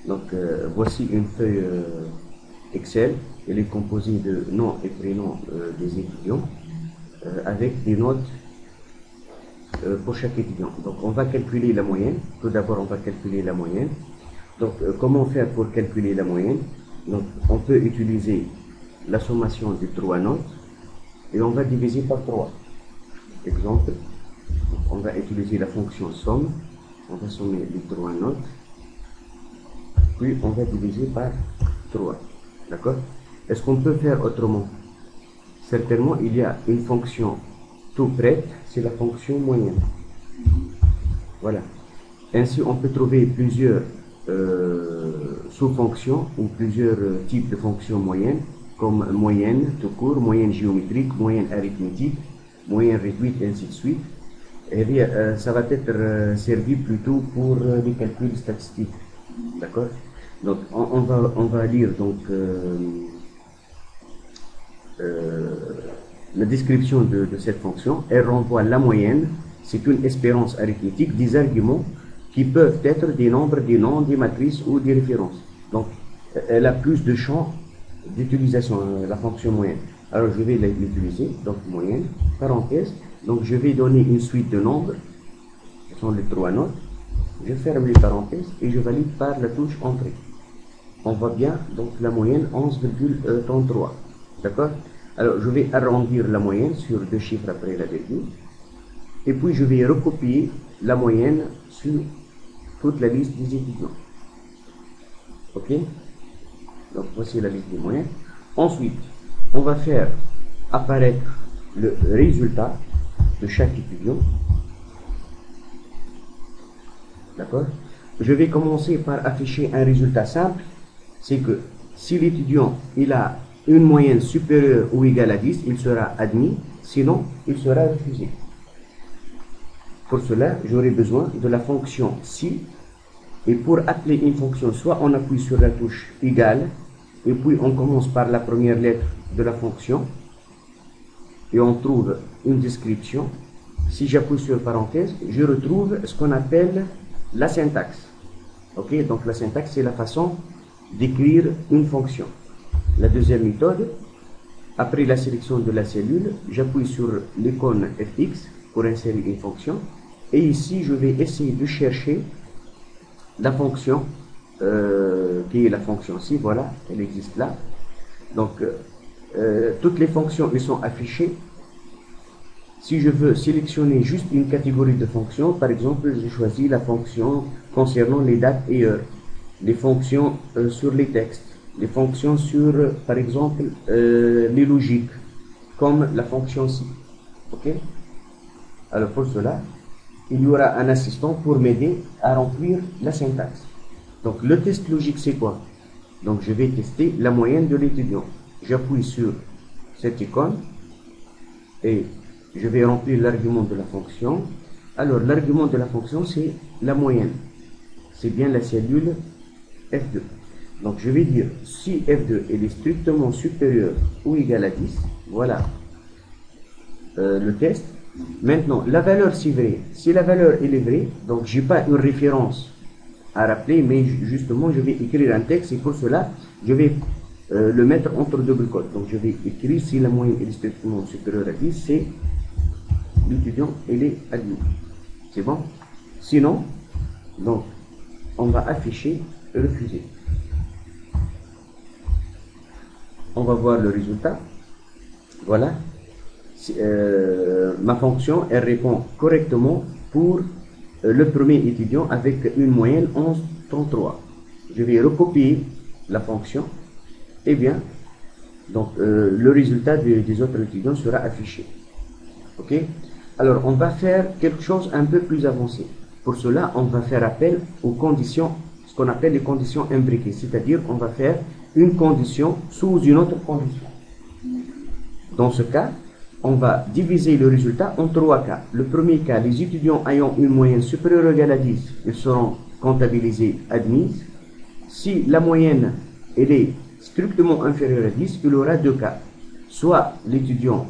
Donc, voici une feuille Excel. Elle est composée de nom et prénom des étudiants avec des notes pour chaque étudiant. Donc, on va calculer la moyenne. Tout d'abord, on va calculer la moyenne. Donc, comment faire pour calculer la moyenne? Donc, on peut utiliser la sommation des 3 notes et on va diviser par 3. Exemple, on va utiliser la fonction somme. On va sommer les 3 notes. Puis, on va diviser par 3. D'accord? Est-ce qu'on peut faire autrement? Certainement, il y a une fonction tout prête, c'est la fonction moyenne. Voilà. Ainsi, on peut trouver plusieurs sous-fonctions ou plusieurs types de fonctions moyennes, comme moyenne tout court, moyenne géométrique, moyenne arithmétique, moyenne réduite, ainsi de suite. Et bien, ça va être servi plutôt pour les calculs statistiques. D'accord? Donc, on va lire donc la description de cette fonction. Elle renvoie la moyenne. C'est une espérance arithmétique des arguments qui peuvent être des nombres, des noms, des matrices ou des références. Donc, elle a plus de champs d'utilisation, la fonction moyenne. Alors, je vais l'utiliser. Donc, moyenne, parenthèse. Donc, je vais donner une suite de nombres. Ce sont les 3 notes. Je ferme les parenthèses et je valide par la touche entrée. On voit bien donc la moyenne 11,33. D'accord? Alors, je vais arrondir la moyenne sur 2 chiffres après la virgule. Et puis, je vais recopier la moyenne sur toute la liste des étudiants. Ok? Donc, voici la liste des moyennes. Ensuite, on va faire apparaître le résultat de chaque étudiant. D'accord? Je vais commencer par afficher un résultat simple. C'est que si l'étudiant il a une moyenne supérieure ou égale à 10, il sera admis. Sinon, il sera refusé. Pour cela, j'aurai besoin de la fonction si. Et pour appeler une fonction, soit on appuie sur la touche égale, et puis on commence par la première lettre de la fonction, et on trouve une description. Si j'appuie sur parenthèse, je retrouve ce qu'on appelle la syntaxe. Ok, donc la syntaxe, c'est la façon d'écrire une fonction. La deuxième méthode, après la sélection de la cellule, j'appuie sur l'icône fx pour insérer une fonction. Et ici, je vais essayer de chercher la fonction qui est la fonction si. Voilà, elle existe là. Donc, toutes les fonctions elles sont affichées. Si je veux sélectionner juste une catégorie de fonctions, par exemple, j'ai choisi la fonction concernant les dates et heures, les fonctions sur les textes, les fonctions sur, par exemple, les logiques, comme la fonction si. Ok? Alors, pour cela, il y aura un assistant pour m'aider à remplir la syntaxe. Donc, le test logique, c'est quoi? Donc, je vais tester la moyenne de l'étudiant. J'appuie sur cette icône et je vais remplir l'argument de la fonction. Alors, l'argument de la fonction, c'est la moyenne. C'est bien la cellule F2. Donc, je vais dire si F2 est strictement supérieur ou égal à 10. Voilà le test. Maintenant, la valeur, c'est vrai. Si la valeur elle est vraie, donc je n'ai pas une référence à rappeler, mais justement, je vais écrire un texte et pour cela, je vais le mettre entre double quotes. Donc, je vais écrire si la moyenne est strictement supérieure à 10, c'est l'étudiant, il est admis. C'est bon? Sinon, donc, on va afficher refusé. On va voir le résultat. Voilà. Ma fonction, elle répond correctement pour le premier étudiant avec une moyenne 11,33. Je vais recopier la fonction. Et bien, donc, le résultat des autres étudiants sera affiché. Ok? Alors, on va faire quelque chose un peu plus avancé. Pour cela, on va faire appel aux conditions, ce qu'on appelle les conditions imbriquées. C'est-à-dire, on va faire une condition sous une autre condition. Dans ce cas, on va diviser le résultat en 3 cas. Le premier cas, les étudiants ayant une moyenne supérieure ou égale à 10, ils seront comptabilisés admis. Si la moyenne elle est strictement inférieure à 10, il y aura 2 cas. Soit l'étudiant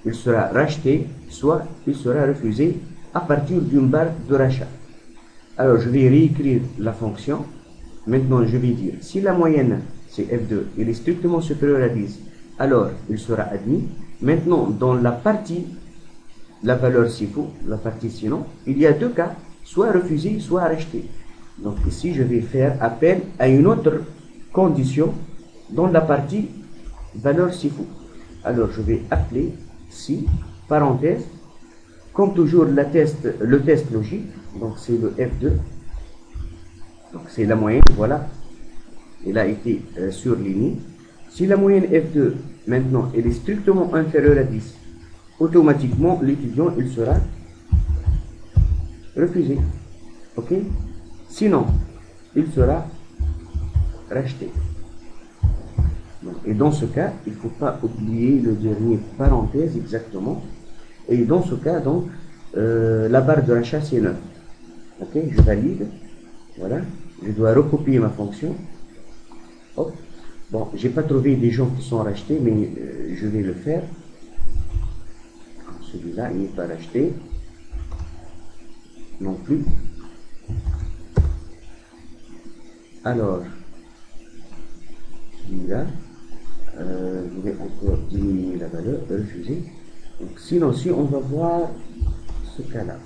il sera racheté, soit il sera refusé à partir d'une barre de rachat. Alors, je vais réécrire la fonction Maintenant, je vais dire, si la moyenne, c'est F2, il est strictement supérieur à 10, alors il sera admis. Maintenant, dans la partie, la valeur s'il faut, la partie sinon, il y a deux cas, soit refusé, soit rejeté. Donc ici, je vais faire appel à une autre condition dans la partie valeur s'il faut. Alors, je vais appeler si, parenthèse, comme toujours le test logique, donc c'est le F2, donc c'est la moyenne, voilà, il a été surligné. Si la moyenne F2, maintenant, elle est strictement inférieure à 10, automatiquement, l'étudiant, il sera refusé. Ok? Sinon, il sera racheté. Et dans ce cas, il ne faut pas oublier le dernier parenthèse exactement. Et dans ce cas, donc, la barre de rachat, c'est 9. Ok? Je valide. Voilà. Je dois recopier ma fonction. Hop. Bon, j'ai pas trouvé des gens qui sont rachetés, mais je vais le faire. Celui-là, il n'est pas racheté. Non plus. Alors, celui-là, je vais encore diminuer la valeur, refuser. Donc, sinon, si on va voir ce cas-là,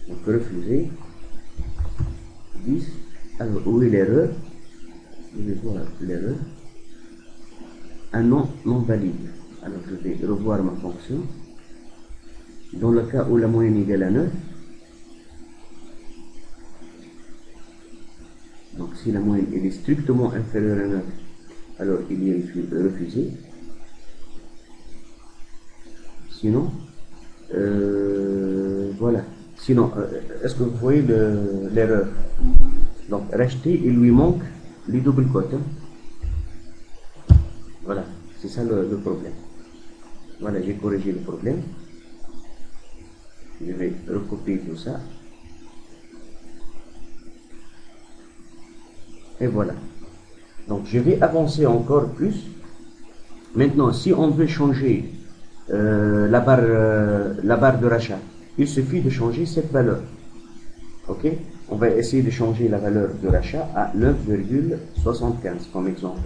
donc refuser, 10, alors où est l'erreur? Je vais voir l'erreur. Un non valide. Alors, je vais revoir ma fonction. Dans le cas où la moyenne est égale à 9, donc si la moyenne est strictement inférieure à 9, alors il est refusé. Sinon, voilà. Sinon, est-ce que vous voyez l'erreur? Donc, racheter, il lui manque les doubles cotes. Hein. Voilà, c'est ça le problème. Voilà, j'ai corrigé le problème. Je vais recopier tout ça. Et voilà. Donc, je vais avancer encore plus. Maintenant, si on veut changer la barre de rachat, il suffit de changer cette valeur. Ok? On va essayer de changer la valeur de rachat à 9,75 comme exemple.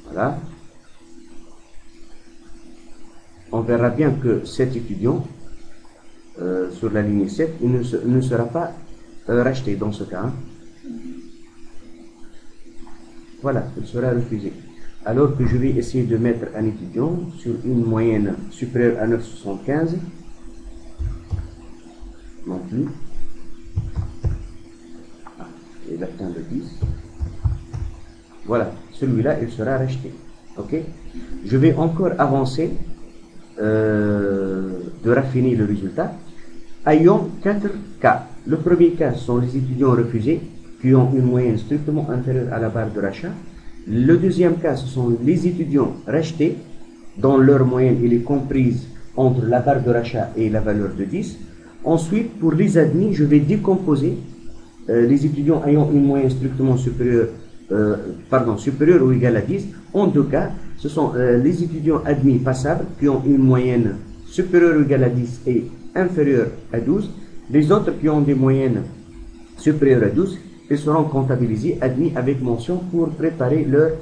Voilà. On verra bien que cet étudiant, sur la ligne 7, il ne sera pas racheté dans ce cas. Hein. Voilà, il sera refusé. Alors que je vais essayer de mettre un étudiant sur une moyenne supérieure à 9,75. Non plus. Ah, il atteint le 10. Voilà, celui-là, il sera racheté. Ok? Je vais encore avancer, de raffiner le résultat. Ayons 4 cas. Le premier cas sont les étudiants refusés qui ont une moyenne strictement inférieure à la barre de rachat. Le deuxième cas, ce sont les étudiants rachetés dont leur moyenne est comprise entre la barre de rachat et la valeur de 10. Ensuite, pour les admis, je vais décomposer les étudiants ayant une moyenne strictement supérieure ou égale à 10. En deux cas, ce sont les étudiants admis passables qui ont une moyenne supérieure ou égale à 10 et inférieure à 12. Les autres qui ont des moyennes supérieures à 12, ils seront comptabilisés, admis avec mention pour préparer leur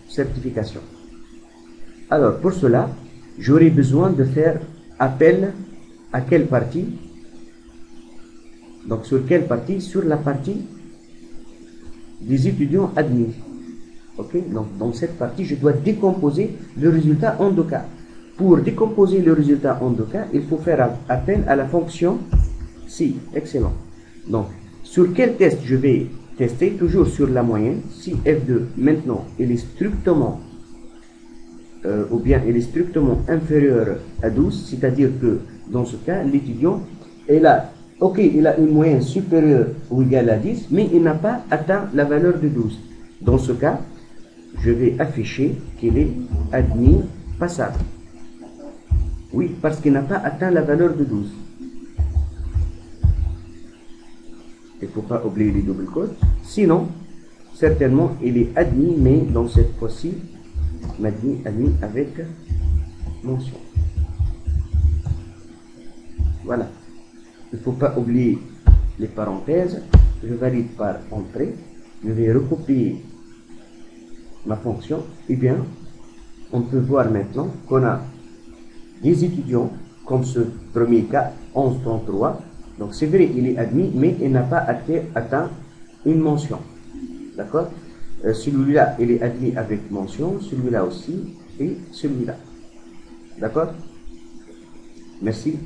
certification. Alors, pour cela, j'aurai besoin de faire appel à quelle partie? Donc, sur quelle partie? Sur la partie des étudiants admis. Ok? Donc, dans cette partie, je dois décomposer le résultat en deux cas. Pour décomposer le résultat en deux cas, il faut faire appel à la fonction si. Excellent. Donc, sur quel test je vais tester? Toujours sur la moyenne. Si F2, maintenant, il est strictement ou bien il est strictement inférieur à 12, c'est-à-dire que dans ce cas, l'étudiant il a une moyenne supérieure ou égale à 10, mais il n'a pas atteint la valeur de 12. Dans ce cas, je vais afficher qu'il est admis passable. Oui, parce qu'il n'a pas atteint la valeur de 12. Il ne faut pas oublier les doubles cotes. Sinon, certainement, il est admis, mais dans cette fois-ci, admis avec mention. Voilà. Il ne faut pas oublier les parenthèses. je valide par entrée, je vais recopier ma fonction, et bien, on peut voir maintenant qu'on a des étudiants, comme ce premier cas, 1133. Donc c'est vrai, il est admis, mais il n'a pas atteint une mention. D'accord? Celui-là, il est admis avec mention, celui-là aussi, et celui-là. D'accord? Merci.